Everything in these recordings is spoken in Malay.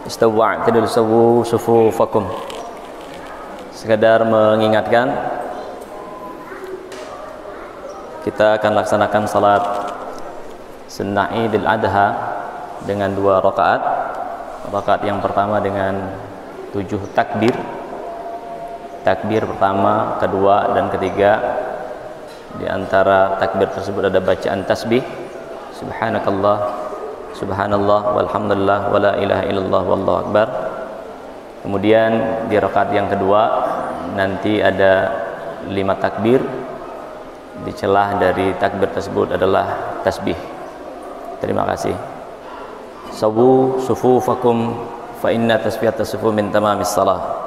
Istawa'tidul sawu sufufakum. Sekadar mengingatkan, kita akan laksanakan salat sunnah Idul Adha dengan 2 rakaat. Rakaat yang pertama dengan 7 takbir. Takbir pertama, kedua, dan ketiga. Di antara takbir tersebut ada bacaan tasbih, subhanakallah, subhanallah, walhamdulillah, wala ilaha illallah, wallahu akbar. Kemudian di rakaat yang kedua nanti ada 5 takbir. Di celah dari takbir tersebut adalah tasbih. Terima kasih. Sawu sufufakum fa inna tasbihatas sufu min tamamis salah.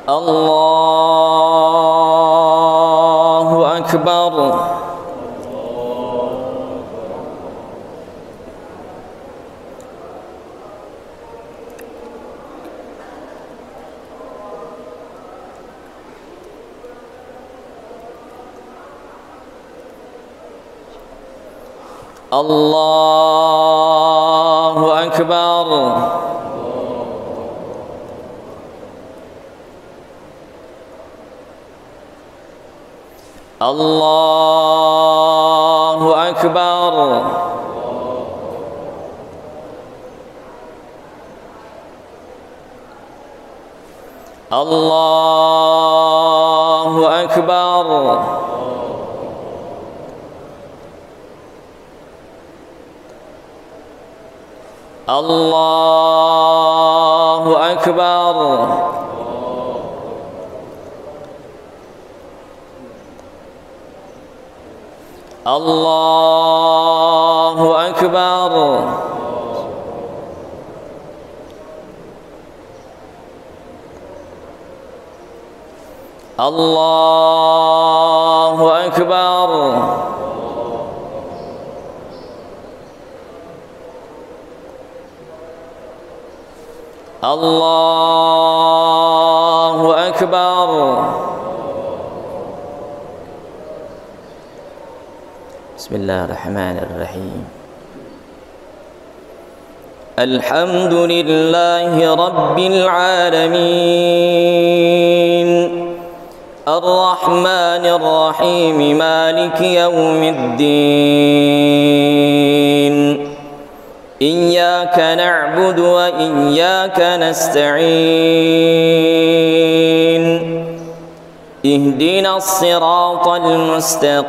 Allahu Akbar. Allahu Akbar. Allahu Akbar. Allahu Akbar. Allahu Akbar. Allahu Akbar. Allahu Akbar. Allahu Akbar. Bismillahirrahmanirrahim. الحمد لله رب العالمين الرحمن الرحيم مالك يوم الدين إياك نعبد وإياك نستعين اهدنا الصراط المستقيم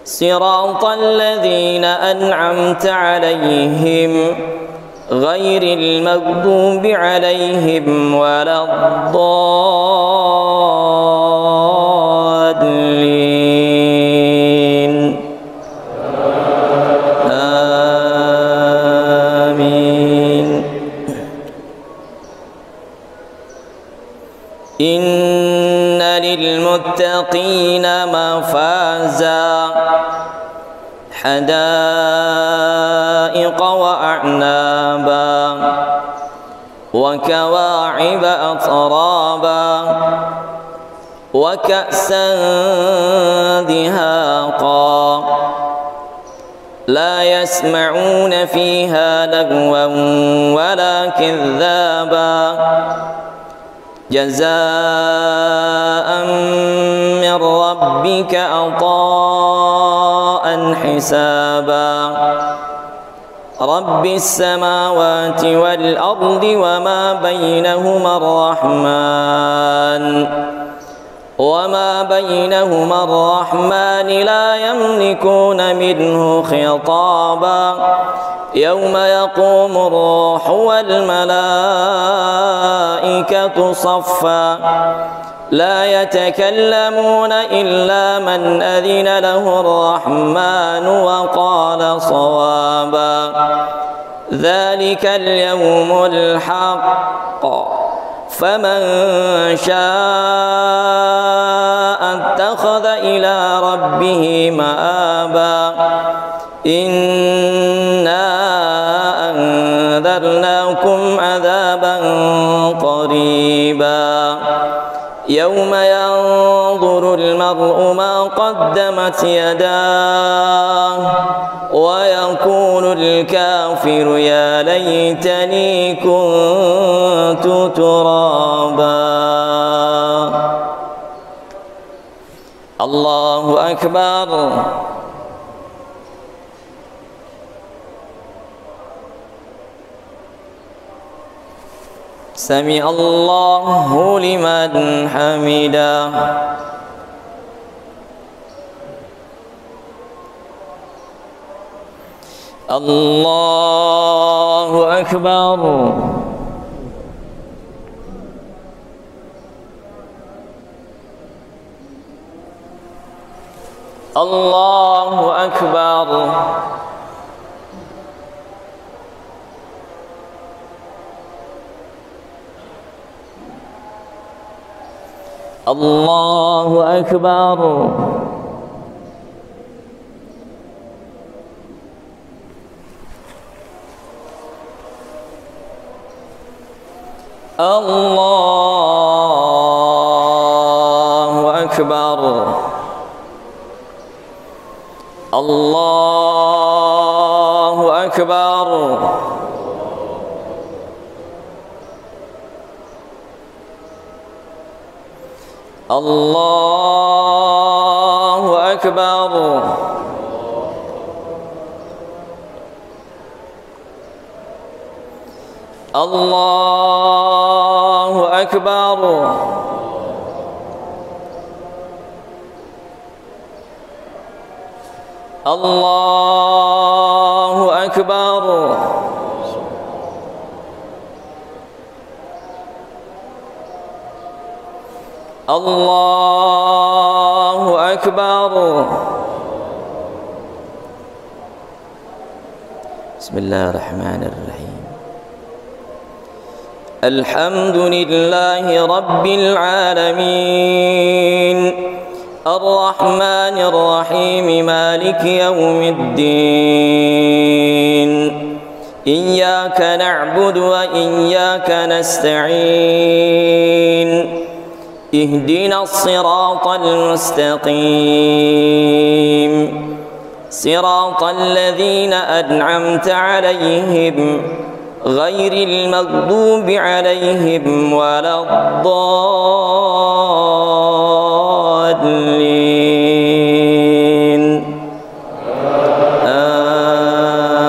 صراط الذين أنعمت عليهم غير المغضوب عليهم ولا الضالين آمين. إن للمتقين مفازا حدائق وأعنابا وكواعب أترابا وكأسا دهاقا لا يسمعون فيها لغوا ولا كذابا جزاء من ربك عطاء حسابا رب السماوات والأرض وما بينهما الرحمن لا يملكون منه خطابا يوم يقوم الروح والملائكة صفا لا يتكلمون إلا من أذن له الرحمن وقال صوابا ذلك اليوم الحق فمن شاء اتخذ إلى ربه مآبا إنا أنذرناكم عذابا قريبا يوم ينظر المرء ما قدمت يداه ويقول الكافر يا ليتني كنت ترابا. الله أكبر. سمع الله لمن حمده. الله أكبر. الله أكبر. الله أكبر. الله أكبر. الله أكبر. الله أكبر. الله أكبر. الله أكبر. الله أكبر. بسم الله الرحمن الرحيم. الحمد لله رب العالمين الرحمن الرحيم مالك يوم الدين إياك نعبد وإياك نستعين اهدنا الصراط المستقيم صراط الذين أنعمت عليهم غير المغضوب عليهم ولا الضالين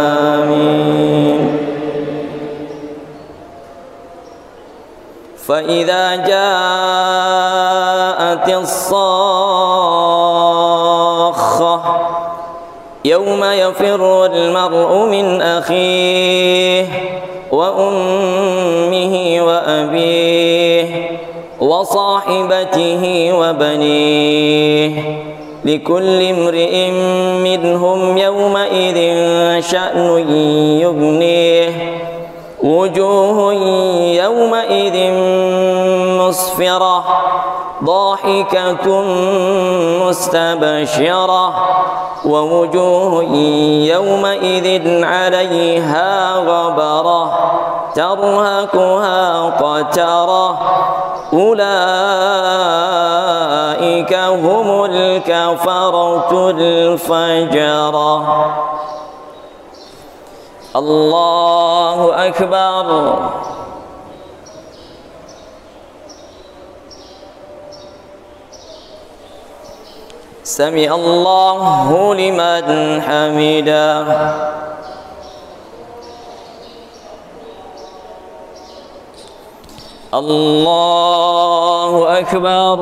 آمين. فإذا جاءت الصاخة يوم يفر المرء من أخيه وأمه وأبيه وصاحبته وبنيه لكل امرئ منهم يومئذ شأن يغنيه وجوه يومئذ مسفرة ضاحكة مستبشرة ووجوه يومئذ عليها غبرة ترهقها قترة أولئك هم الكفرة الفجرة. الله أكبر. سمع الله لمن حمده. الله أكبر.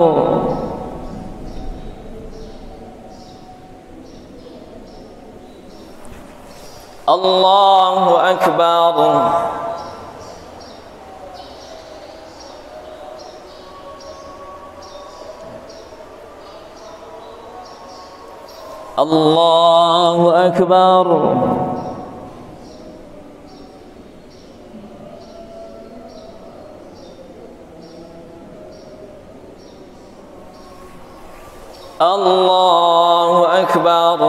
الله أكبر. الله أكبر. الله أكبر.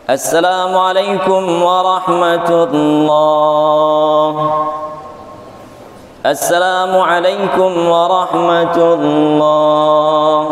السلام عليكم ورحمة الله. السلام عليكم ورحمة الله.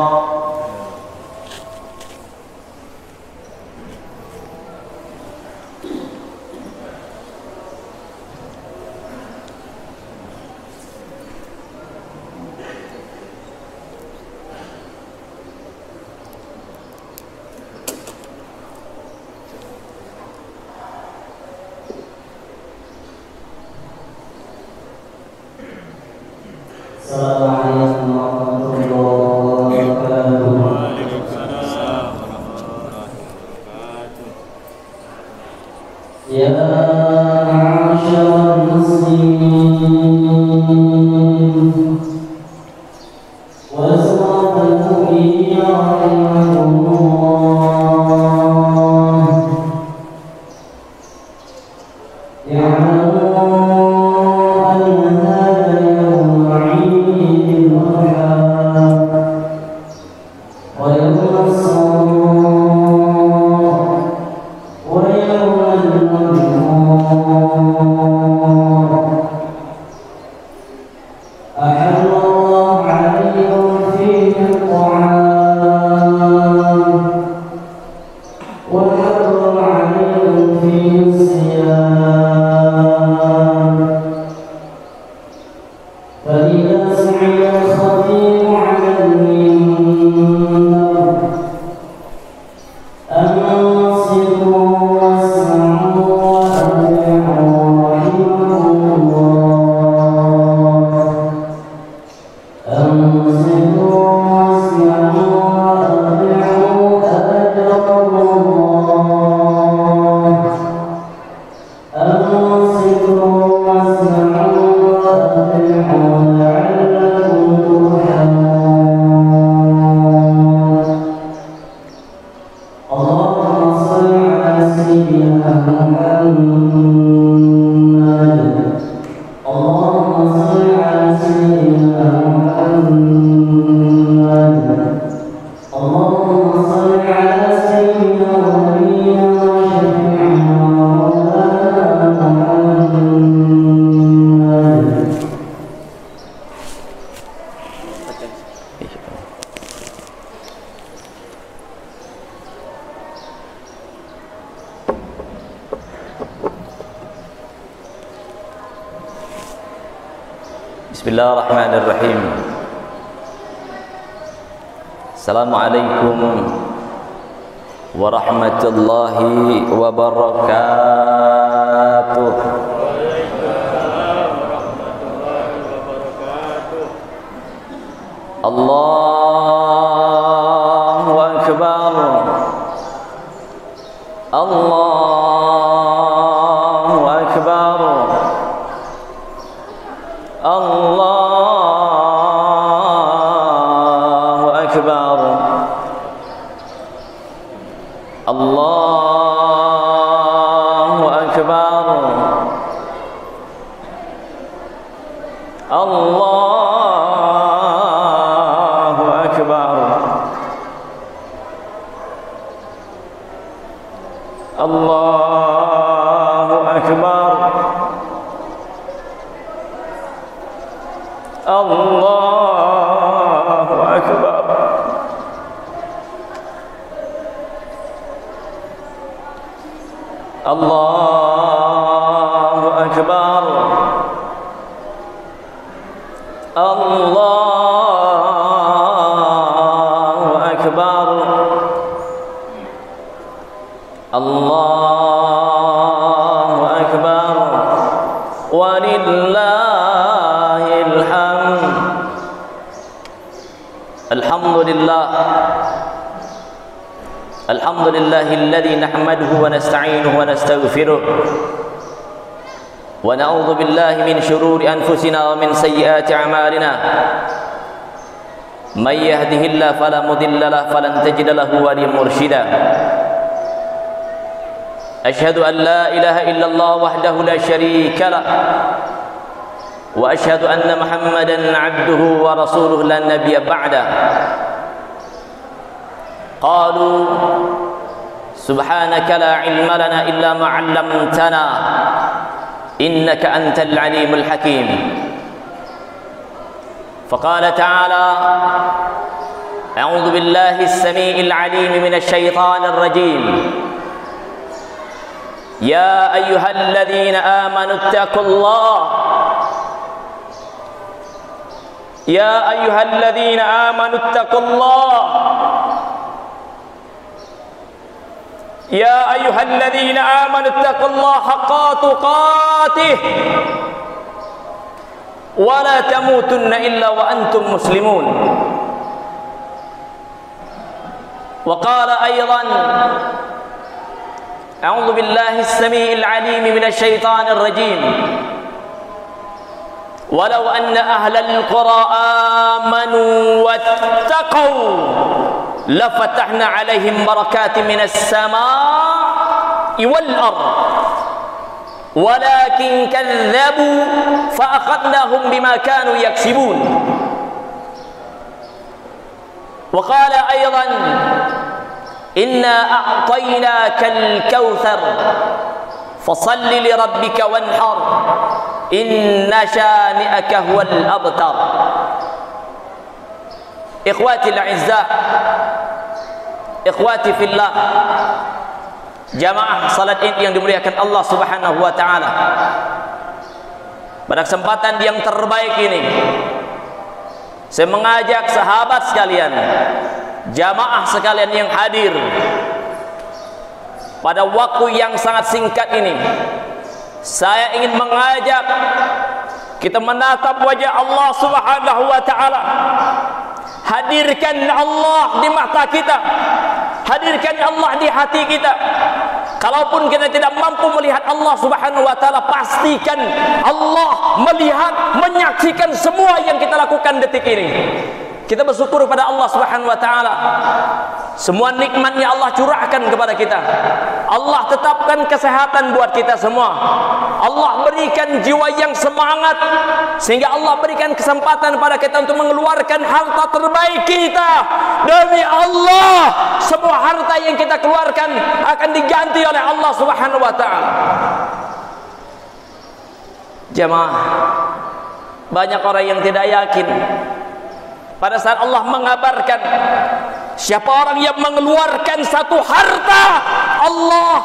Assalamualaikum warahmatullahi wabarakatuh. Waalaikumsalam warahmatullahi wabarakatuh. Ya ma'asyiral muslimin wa sallallahu mu'minin rahimahumullah. أنصتوا واسمعوا وأطيعوا رحمه Bismillahirrahmanirrahim. Assalamualaikum warahmatullahi wabarakatuh. Allahu akbar. Allahu akbar. Allahu akbar. Allahu akbar. Allahu akbar. Allahu akbar. Allahu akbar. Allahu akbar. Allahu akbar. Allahu akbar. Walillahil hamd. Alhamdulillah. Alhamdulillahilladzi nahmaduhu wa nasta'inuhu wa nastaghfiruh. Wa na'udzu billahi min shururi anfusina wa min sayyiati a'malina. May yahdihillahu fala mudilla lahu wa lan tajida lahu waliyyan mursyida. Asyhadu an la ilaha illallah wahdahu la syarika lah. Wa asyhadu anna Muhammadan 'abduhu wa rasuluhu la nabiyya ba'da. Qalu subhanaka la ilma lana illa ma 'allamtana innaka antal alimul hakim. Faqala ta'ala a'udzu billahi as-sami'il 'alim minasy syaithanir rajim. Ya ayyuhalladzina amanu ittaqullah. Ya ayyuhalladzina amanu ittaqullah. Ya ayyuhalladzina amanu ittaqullaha haqqa tuqatih wa la tamutunna illa wa antum muslimun. Wa qala aydan a'udzu billahi as-sami'il 'alim minasy syaithanir rajim. Walau anna ahlal qura amanu wattaqau lafatahna 'alaihim barakatin minas samaa'i wal ardh walakin kadzdzabu fa akhadnahum bima kanu yaksibun. Wa qala aydan inna a'tainakal kautsar fasalli li rabbika wanhar inna syani'aka huwal abtar. Ikhwati al-'izzah, ikhwati fillah, jamaah salat Id yang dimuliakan Allah Subhanahu wa taala. Pada kesempatan yang terbaik ini saya mengajak sahabat sekalian, jamaah sekalian yang hadir pada waktu yang sangat singkat ini, saya ingin mengajak kita menatap wajah Allah Subhanahu wa taala. Hadirkan Allah di mata kita, hadirkan Allah di hati kita. Kalaupun kita tidak mampu melihat Allah Subhanahu wa taala, pastikan Allah melihat, menyaksikan semua yang kita lakukan detik ini. Kita bersyukur kepada Allah Subhanahu wa taala. Semua nikmatnya Allah curahkan kepada kita. Allah tetapkan kesehatan buat kita semua. Allah berikan jiwa yang semangat sehingga Allah berikan kesempatan pada kita untuk mengeluarkan harta terbaik kita. Demi Allah, semua harta yang kita keluarkan akan diganti oleh Allah Subhanahu wa taala. Jamaah, banyak orang yang tidak yakin pada saat Allah mengabarkan Siapa orang yang mengeluarkan satu harta, Allah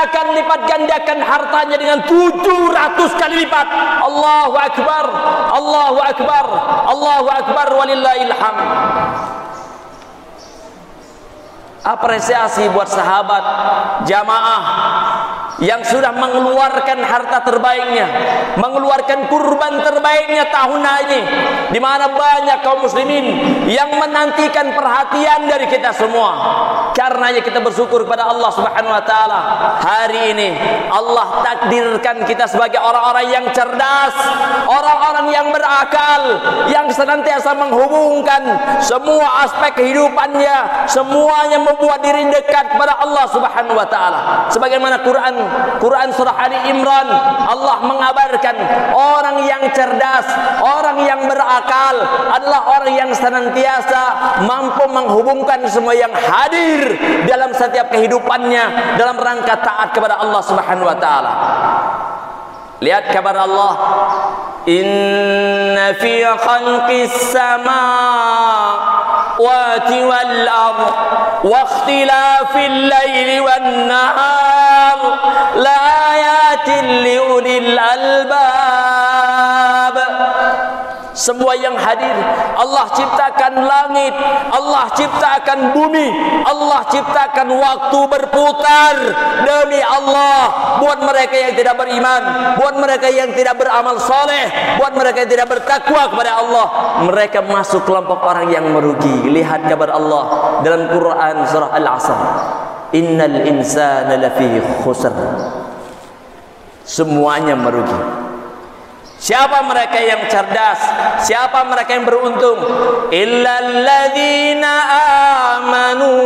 akan lipat gandakan hartanya dengan 700 kali lipat. Allahu Akbar, Allahu Akbar, Allahu Akbar, walillahil hamd. Apresiasi buat sahabat jamaah yang sudah mengeluarkan harta terbaiknya, mengeluarkan kurban terbaiknya tahun ini, di mana banyak kaum muslimin yang menantikan perhatian dari kita semua. Karenanya kita bersyukur kepada Allah Subhanahu wa taala. Hari ini Allah takdirkan kita sebagai orang-orang yang cerdas, orang-orang yang berakal, yang senantiasa menghubungkan semua aspek kehidupannya, semuanya membuat diri dekat kepada Allah Subhanahu wa taala. Sebagaimana Quran surah Ali Imran, Allah mengabarkan orang yang cerdas, orang yang berakal adalah orang yang senantiasa mampu menghubungkan semua yang hadir dalam setiap kehidupannya dalam rangka taat kepada Allah Subhanahu wa taala. Lihat kabar Allah, inna fi khalqis samawati wal ardh wa ikhtilafil laili wan nahar la ayatin li ulil albab. Semua yang hadir, Allah ciptakan langit, Allah ciptakan bumi, Allah ciptakan waktu berputar demi Allah, buat mereka yang tidak beriman, buat mereka yang tidak beramal soleh, buat mereka yang tidak bertakwa kepada Allah. Mereka masuk kelompok orang yang merugi. Lihat kabar Allah dalam Quran surah Al-Asr, innal insana lafi khusr. Semuanya merugi. Siapa mereka yang cerdas? Siapa mereka yang beruntung? Illal ladzina amanu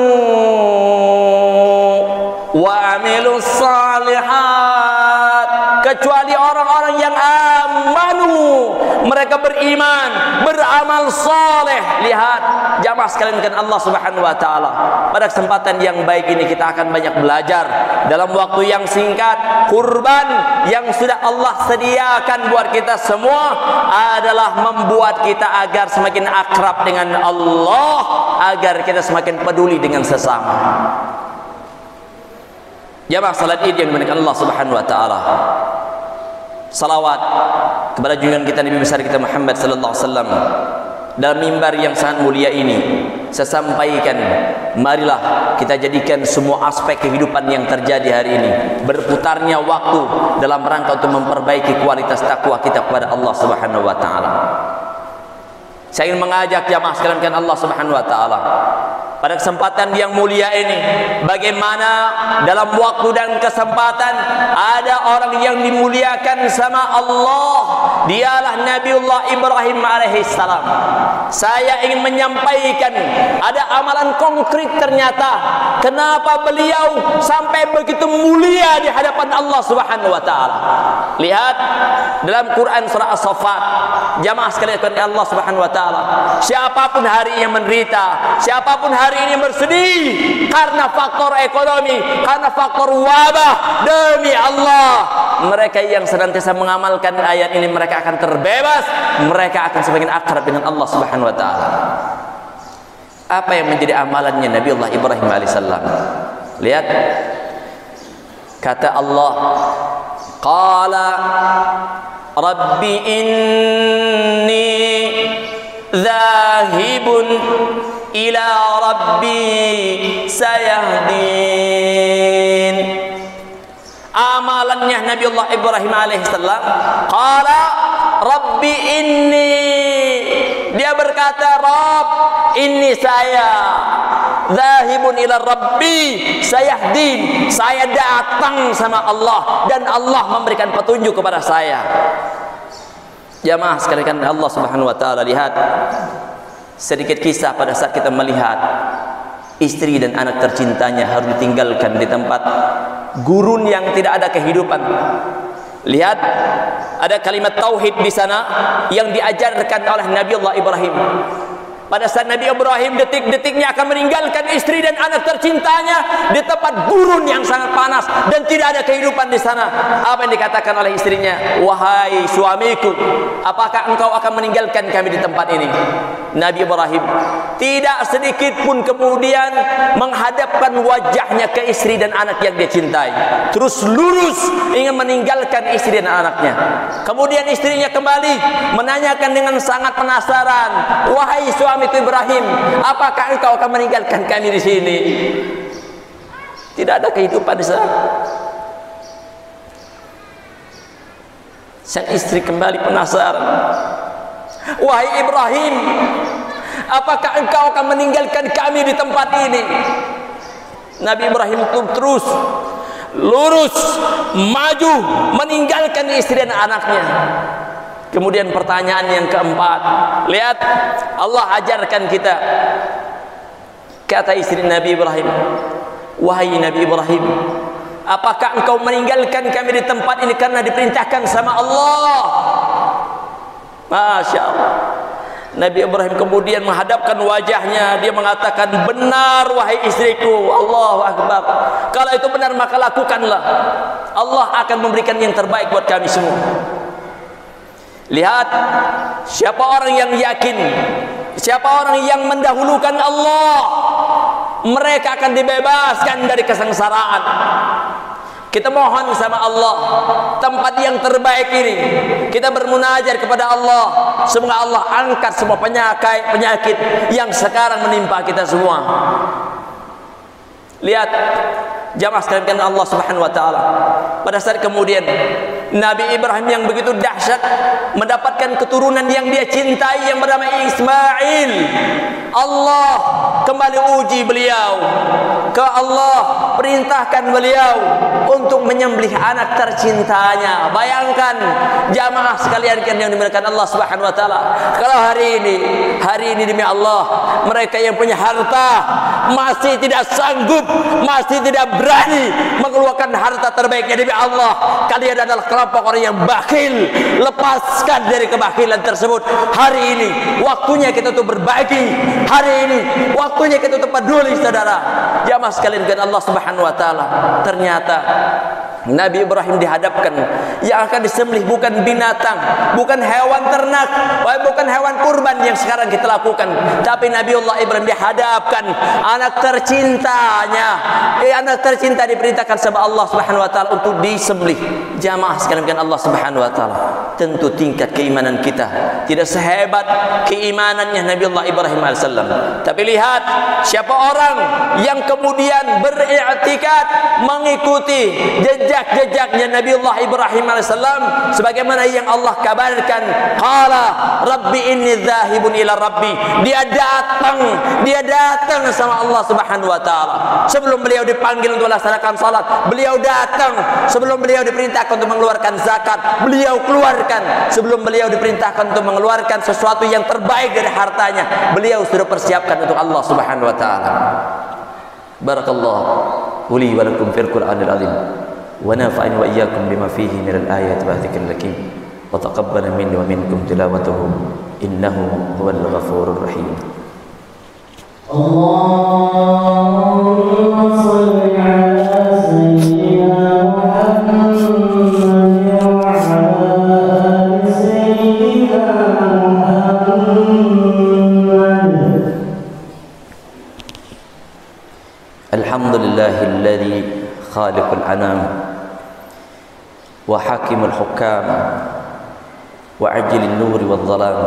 wa amilus salihat. Kecuali orang-orang yang amanu, mereka beriman, beramal saleh. Lihat jamaah sekalian kan Allah Subhanahu wa taala. Pada kesempatan yang baik ini kita akan banyak belajar dalam waktu yang singkat. Kurban yang sudah Allah sediakan buat kita semua adalah membuat kita agar semakin akrab dengan Allah, agar kita semakin peduli dengan sesama. Jamaah salat Id yang dimuliakan Allah Subhanahu wa taala. Salawat kepada junjungan kita Nabi besar kita Muhammad sallallahu alaihi wasallam. Dalam mimbar yang sangat mulia ini saya sampaikan, marilah kita jadikan semua aspek kehidupan yang terjadi hari ini berputarnya waktu dalam rangka untuk memperbaiki kualitas takwa kita kepada Allah Subhanahu wa taala. Saya ingin mengajak jamaah sekalian kan Allah Subhanahu wa taala pada kesempatan yang mulia ini, bagaimana dalam waktu dan kesempatan ada orang yang dimuliakan sama Allah, dialah Nabiullah Ibrahim alaihissalam. Saya ingin menyampaikan ada amalan konkret ternyata kenapa beliau sampai begitu mulia di hadapan Allah Subhanahu wa taala. Lihat dalam Quran surah As-Saffat, jamaah sekalian Allah Subhanahu wa taala, siapapun hari ini menderita, siapapun hari ini bersedih karena faktor ekonomi, karena faktor wabah, demi Allah mereka yang senantiasa mengamalkan ayat ini mereka akan terbebas, mereka akan semakin akrab dengan Allah Subhanahu wa taala. Apa yang menjadi amalannya Nabiullah Ibrahim alaihissalam? Lihat kata Allah, qala rabbi inni dhahibun ila rabbi sayahdin. Amalannya Nabiullah Ibrahim alaihissalam, qala rabbi inni, dia berkata, Rabb, ini saya dhahibun ila rabbi sayahdin, saya datang sama Allah dan Allah memberikan petunjuk kepada saya. Jamaah sekalian Allah Subhanahu wa taala, lihat sedikit kisah pada saat kita melihat istri dan anak tercintanya harus ditinggalkan di tempat gurun yang tidak ada kehidupan. Lihat ada kalimat tauhid di sana yang diajarkan oleh Nabiullah Ibrahim. Pada saat Nabi Ibrahim detik-detiknya akan meninggalkan istri dan anak tercintanya di tempat gurun yang sangat panas dan tidak ada kehidupan di sana. Apa yang dikatakan oleh istrinya? Wahai suamiku, apakah engkau akan meninggalkan kami di tempat ini? Nabi Ibrahim tidak sedikit pun kemudian menghadapkan wajahnya ke istri dan anak yang dia cintai, terus lurus ingin meninggalkan istri dan anaknya. Kemudian istrinya kembali menanyakan dengan sangat penasaran, wahai suamiku Ibrahim, apakah engkau akan meninggalkan kami di sini? Tidak ada kehidupan di sana. Sang istri kembali penasaran, wahai Ibrahim, apakah engkau akan meninggalkan kami di tempat ini? Nabi Ibrahim terus lurus maju meninggalkan istri dan anaknya. Kemudian pertanyaan yang keempat, lihat Allah ajarkan kita. Kata istri Nabi Ibrahim, wahai Nabi Ibrahim, apakah engkau meninggalkan kami di tempat ini karena diperintahkan sama Allah? Masya Allah. Nabi Ibrahim kemudian menghadapkan wajahnya, dia mengatakan, benar wahai istriku. Allahu Akbar. Kalau itu benar maka lakukanlah, Allah akan memberikan yang terbaik buat kami semua. Lihat, siapa orang yang yakin, siapa orang yang mendahulukan Allah, mereka akan dibebaskan dari kesengsaraan. Kita mohon sama Allah tempat yang terbaik ini, kita bermunajat kepada Allah, semoga Allah angkat semua penyakit yang sekarang menimpa kita semua. Lihat jamaah sekalian Allah Subhanahu wa taala, pada saat kemudian Nabi Ibrahim yang begitu dahsyat mendapatkan keturunan yang dia cintai yang bernama Ismail, Allah kembali uji beliau. Allah perintahkan beliau untuk menyembelih anak tercintanya. Bayangkan jamaah sekalian yang dimuliakan Allah Subhanahu wa taala, kalau hari ini demi Allah, mereka yang punya harta masih tidak sanggup, masih tidak berani mengeluarkan harta terbaiknya demi Allah, kalian adalah kelompok orang yang bakhil. Lepaskan dari kebakilan tersebut. Hari ini waktunya kita untuk berbagi. Hari ini waktunya kita untuk peduli, saudara. Jamaah sekalian dengan Allah Subhanahu wa taala, ternyata Nabi Ibrahim dihadapkan yang akan disembelih bukan binatang, bukan hewan ternak, bukan hewan kurban yang sekarang kita lakukan, tapi Nabiullah Ibrahim dihadapkan anak tercintanya. Anak tercinta diperintahkan sama Allah Subhanahu wa taala untuk disembelih. Jamaah sekalian dengan Allah Subhanahu wa taala, tentu tingkat keimanan kita tidak sehebat keimanannya Nabiullah Ibrahim alaihissalam. Tapi lihat siapa orang yang kemudian beriktikad mengikuti jejak-jejaknya Nabiullah Ibrahim alaihissalam, sebagaimana yang Allah kabarkan, qala rabbi inni dzahibun ila rabbi. Dia datang sama Allah Subhanahu wa taala. Sebelum beliau dipanggil untuk melaksanakan salat, beliau datang. Sebelum beliau diperintahkan untuk mengeluarkan zakat, beliau keluarkan. Sebelum beliau diperintahkan untuk mengeluarkan sesuatu yang terbaik dari hartanya, beliau sudah persiapkan untuk Allah Subhanahu wa taala. Barakallahu li wa lakum fil Qur'anil azim. ونفعني وإياكم بما فيه من الآيات والذكر الحكيم وتقبل مني ومنكم تلاوته إنه هو الغفور الرحيم. اللهم صل على سيدنا محمد وعلى آل سيدنا محمد. الحمد لله الذي خالق الأنام وحاكم الحكام وعجل النور والظلام.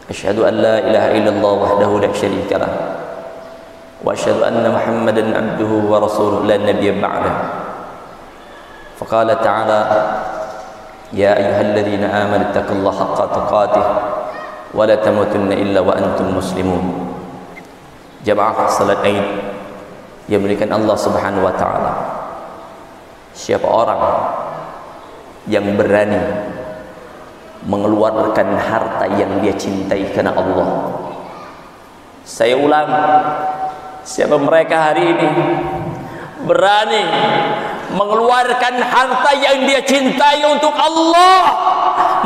أشهد أن لا إله إلا الله وحده لا شريك له وأشهد أن محمدا عبده ورسوله لا نبي بعده. فقال تعالى يا أيها الذين آمنوا اتقوا الله حق تقاته ولا تموتن إلا وأنتم مسلمون. Jamaah salat Id yang memberikan Allah Subhanahu wa taala, siapa orang yang berani mengeluarkan harta yang dia cintai karena Allah. Saya ulang, siapa mereka hari ini berani mengeluarkan harta yang dia cintai untuk Allah,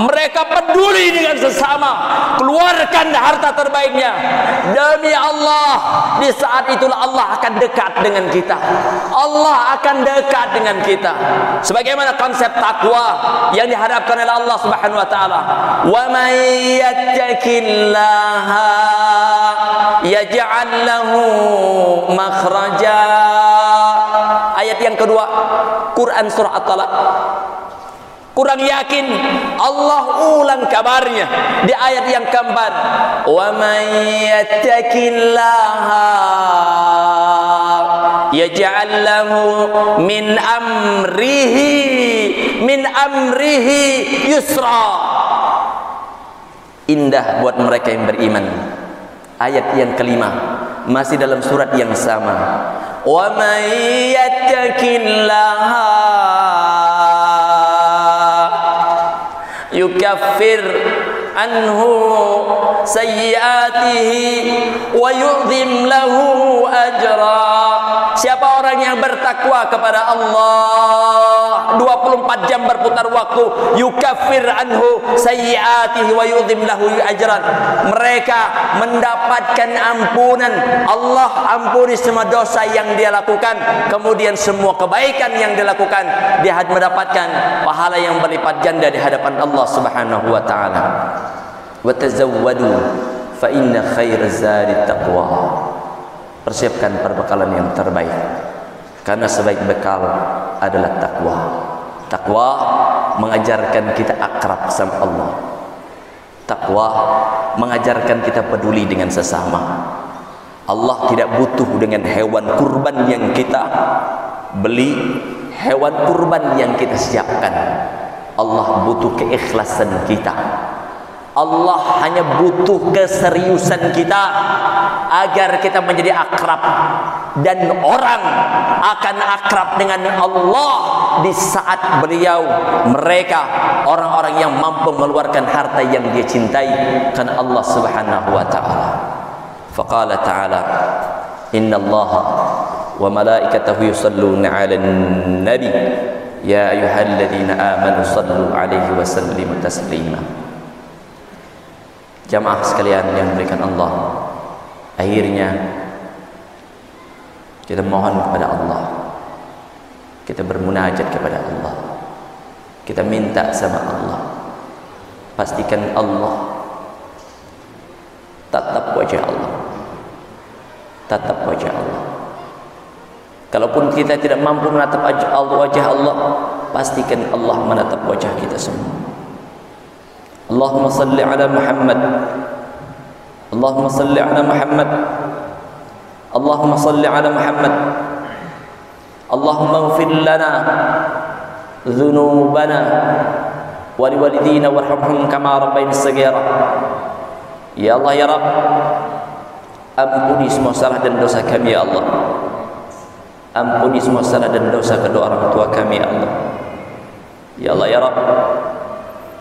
mereka peduli dengan sesama, keluarkan harta terbaiknya demi Allah. Di saat itulah Allah akan dekat dengan kita, Allah akan dekat dengan kita. Sebagaimana konsep takwa yang diharapkan oleh Allah Subhanahu wa taala, wa may yattaqillaha yaj'al lahu makhraja. Ayat yang kedua, Quran surah At-Talaq. Kurang yakin, Allah ulang kabarnya di ayat yang keempat, wa may yattaqillaha yaj'al lahu min amrihi yusra. Indah buat mereka yang beriman. Ayat yang kelima masih dalam surat yang sama, wa may yattaqillaha yukaffir anhu sayyiatihi wa yu'zim lahu ajra. Siapa orang yang bertakwa kepada Allah 24 jam berputar waktu, yukaffir anhu sayyiatihi wa yu'zim lahu ajran, mereka mendapatkan ampunan. Allah ampuni semua dosa yang dia lakukan, kemudian semua kebaikan yang dia lakukan, dia mendapatkan pahala yang berlipat ganda di hadapan Allah Subhanahu wa taala. Wa tazawwadu fa inna khairaz zadi taqwa. Persiapkan perbekalan yang terbaik, karena sebaik bekal adalah takwa. Takwa mengajarkan kita akrab sama Allah. Takwa mengajarkan kita peduli dengan sesama. Allah tidak butuh dengan hewan kurban yang kita beli, hewan kurban yang kita siapkan. Allah butuh keikhlasan kita. Allah hanya butuh keseriusan kita agar kita menjadi akrab, dan orang akan akrab dengan Allah di saat mereka orang-orang yang mampu mengeluarkan harta yang dia cintai karena Allah Subhanahu wa taala. Faqala ta'ala, innallaha wa malaikatahu yusalluna 'alan nabi ya ayyuhalladzina amanu sallu 'alaihi wa sallimu taslima. Jamaah sekalian yang diberikan Allah, akhirnya kita mohon kepada Allah, kita bermunajat kepada Allah, kita minta sama Allah. Pastikan Allah, tatap wajah Allah, tatap wajah Allah. Kalaupun kita tidak mampu menatap wajah Allah, pastikan Allah menatap wajah kita semua. Allahumma salli ala Muhammad, Allahumma salli ala Muhammad, Allahumma salli ala Muhammad. Allahumma ighfir lana dhunubana wa liwalidina warhamhum kama rabbayana saghira. Ya Allah ya Rabb, ampuni semua salah dan dosa kami ya Allah. Ampuni semua salah dan dosa kedua orang tua kami ya Allah. Ya Allah ya Rabb,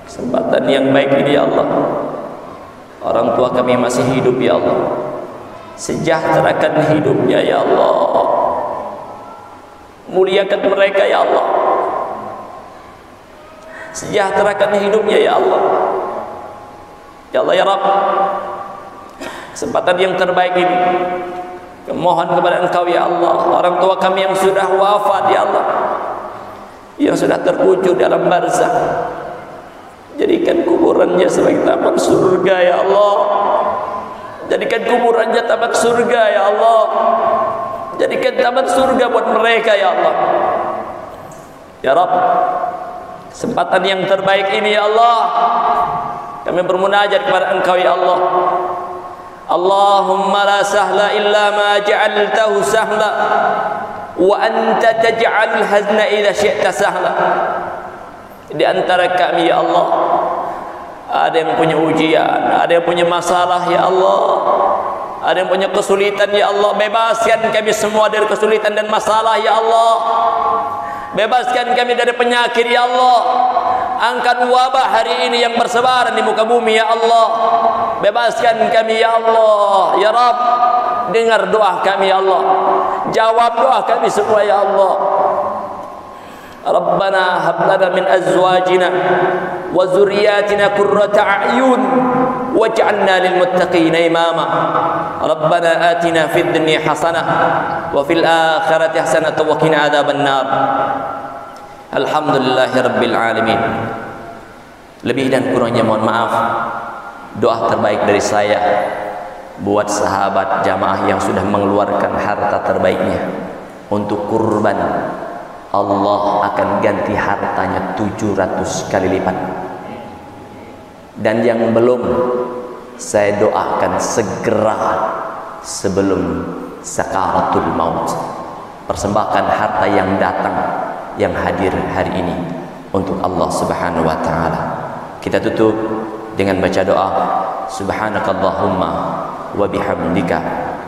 kesempatan yang baik ini ya Allah, orang tua kami masih hidup ya Allah, sejahterakan hidupnya ya Allah, muliakan mereka ya Allah, sejahterakan hidupnya ya Allah. Ya Allah ya Rabb, kesempatan yang terbaik ini mohon kepada Engkau ya Allah, orang tua kami yang sudah wafat ya Allah, yang sudah terwujud dalam barzakh, jadikan kuburannya sebagai taman surga ya Allah. Jadikan kuburannya taman surga ya Allah. Jadikan taman surga buat mereka ya Allah. Ya Rabb, kesempatan yang terbaik ini ya Allah, kami bermunajat kepada Engkau ya Allah. Allahumma la sahla illa ma ja'altahu sahla wa anta taj'alul hazna idza syi'ta sahla. Di antara kami ya Allah, ada yang punya ujian, ada yang punya masalah ya Allah, ada yang punya kesulitan ya Allah. Bebaskan kami semua dari kesulitan dan masalah ya Allah. Bebaskan kami dari penyakit ya Allah. Angkat wabah hari ini yang bersebaran di muka bumi ya Allah. Bebaskan kami ya Allah ya Rabb. Dengar doa kami ya Allah, jawab doa kami semua ya Allah. ربنا هب لنا من أزواجنا وذرياتنا قرة أعين واجعلنا للمتقين إماما ربنا آتنا في الدنيا حسنة وفي الآخرة حسنة وقنا عذاب النار Alhamdulillahi Rabbil Alamin. Lebih dan kurangnya mohon maaf. Doa terbaik dari saya buat sahabat jamaah yang sudah mengeluarkan harta terbaiknya untuk kurban, Allah akan ganti hartanya 700 kali lipat. Dan yang belum, saya doakan segera sebelum sakaratul maut, persembahkan harta yang datang, yang hadir hari ini untuk Allah Subhanahu wa taala. Kita tutup dengan baca doa, subhanakallahumma wa bihamdika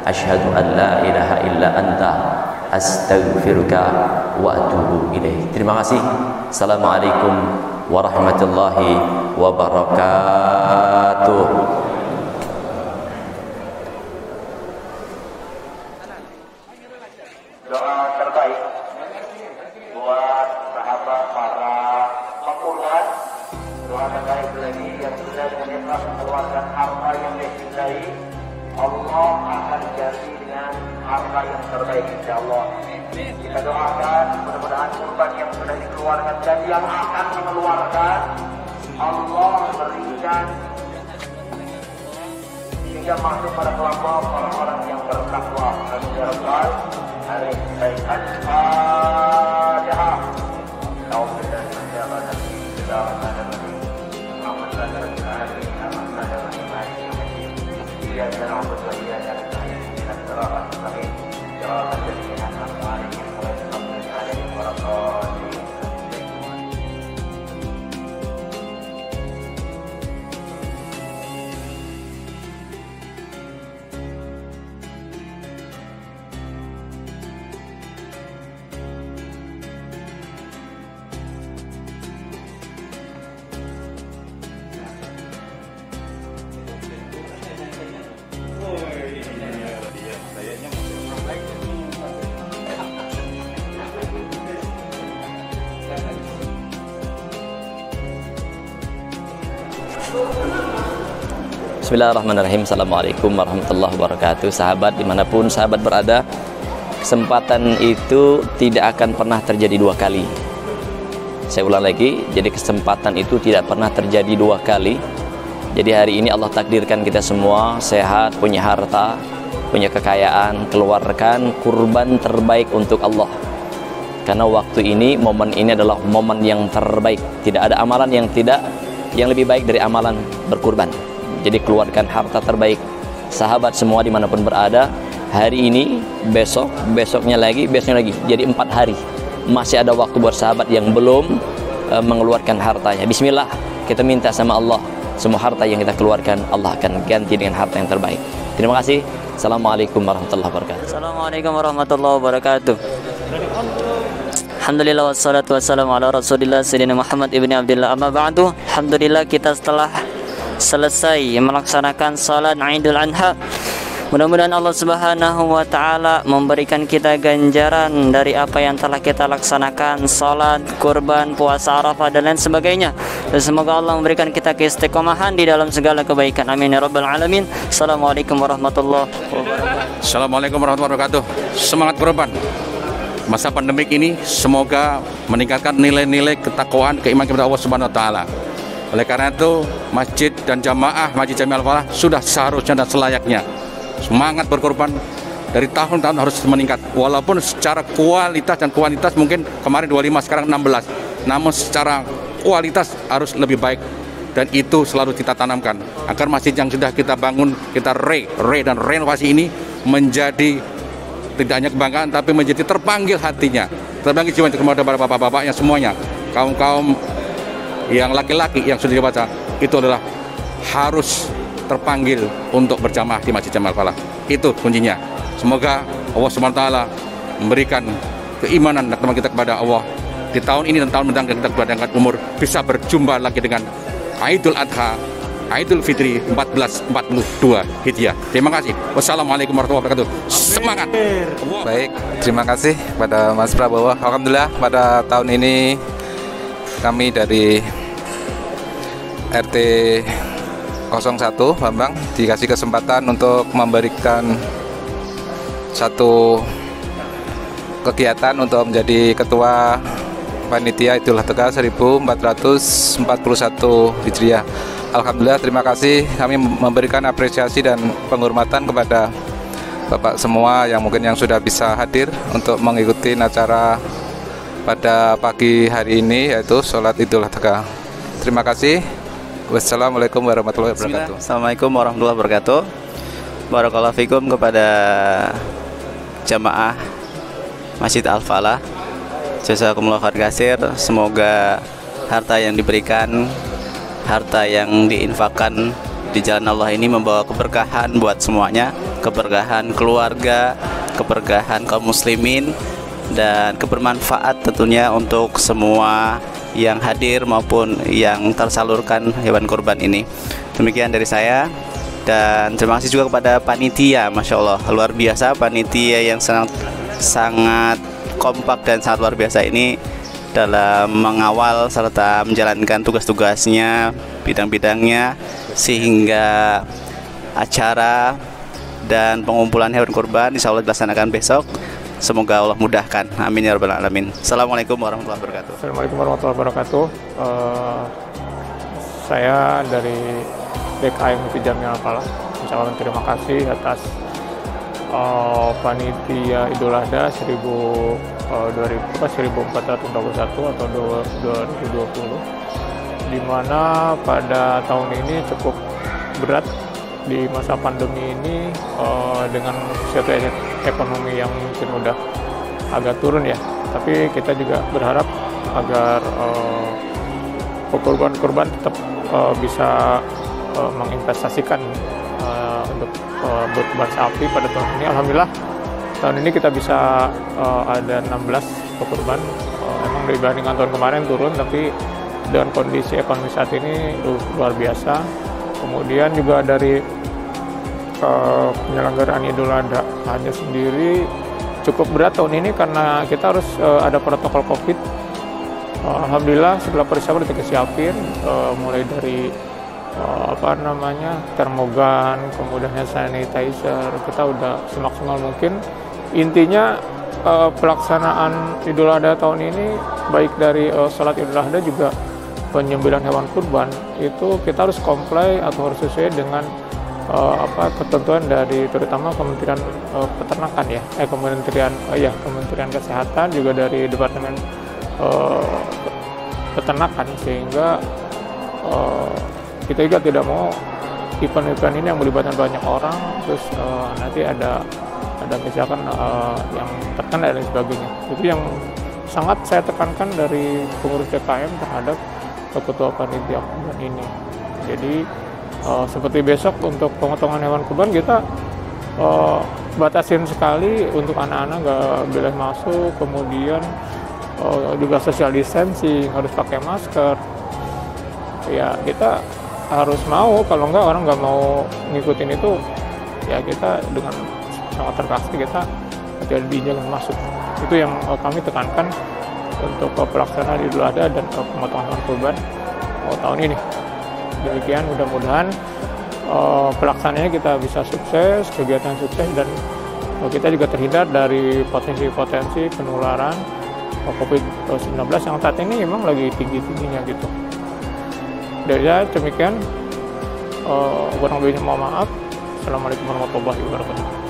asyhadu an la ilaha illa anta astaghfiruka wa atubu ilaik. Terima kasih. Assalamualaikum warahmatullahi wabarakatuh. Doa terbaik buat sahabat para pengurus. Doa terbaik lagi yang sudah dengan ikhlas mengeluarkan harta yang dicintai, Allah akan ganti dengan harta yang terbaik insyaallah. Kita doakan mudah-mudahan kurban yang sudah dikeluarkan dan yang akan mengeluarkan Allah berikan sehingga masuk pada kelompok orang-orang yang bertakwa. Amin ya rabbal alamin. Baik, al-Fatihah. Bismillahirrahmanirrahim. Assalamualaikum warahmatullahi wabarakatuh. Sahabat dimanapun sahabat berada, kesempatan itu tidak akan pernah terjadi dua kali. Saya ulang lagi, jadi kesempatan itu tidak pernah terjadi dua kali. Jadi hari ini Allah takdirkan kita semua sehat, punya harta, punya kekayaan, keluarkan kurban terbaik untuk Allah. Karena waktu ini, momen ini adalah momen yang terbaik. Tidak ada amalan yang lebih baik dari amalan berkurban. Jadi keluarkan harta terbaik. Sahabat semua dimanapun berada, hari ini, besok, besoknya lagi, besoknya lagi. Jadi 4 hari. Masih ada waktu buat sahabat yang belum mengeluarkan hartanya. Bismillah, kita minta sama Allah, semua harta yang kita keluarkan Allah akan ganti dengan harta yang terbaik. Terima kasih. Assalamualaikum warahmatullahi wabarakatuh. Assalamualaikum warahmatullahi wabarakatuh. Alhamdulillah wassalatu wassalamu ala Rasulillah Sayyidina Muhammad ibni Abdillah. Amma ba'du. Alhamdulillah kita setelah selesai melaksanakan salat Idul Adha. Mudah-mudahan Allah Subhanahu wa taala memberikan kita ganjaran dari apa yang telah kita laksanakan, salat, kurban, puasa Arafah dan lain sebagainya. Dan semoga Allah memberikan kita keistiqomahan di dalam segala kebaikan. Amin ya rabbal alamin. Assalamualaikum warahmatullahi wabarakatuh. Assalamualaikum warahmatullahi wabarakatuh. Semangat kurban. Masa pandemik ini semoga meningkatkan nilai-nilai ketakwaan, keimanan kepada Allah Subhanahu wa taala. Oleh karena itu, masjid dan jamaah Masjid Jami Al-Falah sudah seharusnya dan selayaknya semangat berkorban dari tahun-tahun harus meningkat. Walaupun secara kualitas dan kuantitas mungkin kemarin 25, sekarang 16. Namun secara kualitas harus lebih baik. Dan itu selalu kita tanamkan. Agar masjid yang sudah kita bangun, kita dan renovasi ini menjadi tidak hanya kebanggaan, tapi menjadi terpanggil hatinya. Terpanggil jiwa kepada bapak-bapaknya semuanya. Kaum-kaum yang laki-laki yang sudah dibaca itu adalah harus terpanggil untuk berjamaah di Masjid Jami Al-Falah. Itu kuncinya. Semoga Allah Subhanahu wa taala memberikan keimanan dan teman kita kepada Allah di tahun ini dan tahun mendatang, kita berpanjangkan umur, bisa berjumpa lagi dengan Idul Adha Idul Fitri 1442 Hijriah. Terima kasih. Wassalamualaikum warahmatullahi wabarakatuh. Semangat. Baik, terima kasih kepada Mas Prabowo. Alhamdulillah pada tahun ini kami dari RT 01 Bambang dikasih kesempatan untuk memberikan satu kegiatan untuk menjadi ketua panitia Idul Adha 1441 Hijriah. Alhamdulillah, terima kasih. Kami memberikan apresiasi dan penghormatan kepada Bapak semua yang mungkin yang sudah bisa hadir untuk mengikuti acara pada pagi hari ini, yaitu sholat Idul Adha. Terima kasih. Wassalamualaikum warahmatullahi wabarakatuh. Assalamualaikum warahmatullahi wabarakatuh. Barakallahu fikum kepada jamaah Masjid Al-Falah. Jazakumullah khair katsir. Semoga harta yang diberikan, harta yang diinfakkan di jalan Allah ini membawa keberkahan buat semuanya, keberkahan keluarga, keberkahan kaum muslimin, dan kebermanfaat tentunya untuk semua yang hadir maupun yang tersalurkan hewan kurban ini. Demikian dari saya, dan terima kasih juga kepada panitia. Masya Allah, luar biasa panitia yang sangat kompak dan sangat luar biasa ini dalam mengawal serta menjalankan tugas-tugasnya, bidang-bidangnya, sehingga acara dan pengumpulan hewan kurban insya Allah dilaksanakan besok. Semoga Allah mudahkan. Amin ya rabbal alamin. Assalamualaikum warahmatullahi wabarakatuh. Assalamualaikum warahmatullahi wabarakatuh. Saya dari DKM Jamil Al-Falah. Ucapkan terima kasih atas panitia Idul Adha 1441 atau 2020, di mana pada tahun ini cukup berat di masa pandemi ini, dengan situasi ekonomi yang mungkin udah agak turun ya, tapi kita juga berharap agar korban tetap bisa menginvestasikan untuk berkurban sapi pada tahun ini. Alhamdulillah tahun ini kita bisa ada 16 pekurban. Emang dibandingkan tahun kemarin turun, tapi dengan kondisi ekonomi saat ini luar biasa. Kemudian juga dari penyelenggaraan Idul Adha hanya sendiri cukup berat tahun ini karena kita harus ada protokol COVID. Alhamdulillah setelah persiapan kita siapin, mulai dari termogan, kemudian hand sanitizer, kita udah semaksimal mungkin. Intinya pelaksanaan Idul Adha tahun ini, baik dari sholat Idul Adha juga penyembelihan hewan kurban, itu kita harus comply atau harus sesuai dengan ketentuan dari terutama Kementerian Peternakan ya, Kementerian Kesehatan, juga dari Departemen Peternakan, sehingga kita juga tidak mau event-event ini yang melibatkan banyak orang, terus nanti ada misalkan yang terkena dan sebagainya. Itu yang sangat saya tekankan dari pengurus DKM terhadap ketua panitia kurban ini. Jadi seperti besok untuk pemotongan hewan kurban kita batasin sekali untuk anak-anak, nggak boleh masuk, kemudian juga social distancing, harus pakai masker. Ya kita harus mau, kalau nggak orang nggak mau ngikutin itu, ya kita dengan sangat terpaksa kita tidak diizinkan masuk. Itu yang kami tekankan untuk pelaksanaan Idul Adha dan pemotongan hewan kurban tahun ini. Demikian, mudah-mudahan pelaksanaannya kita bisa sukses, kegiatan sukses, dan kita juga terhindar dari potensi-potensi penularan COVID-19 yang saat ini memang lagi tinggi-tingginya gitu. Dari saya demikian, kurang lebihnya mohon maaf. Assalamualaikum warahmatullahi wabarakatuh.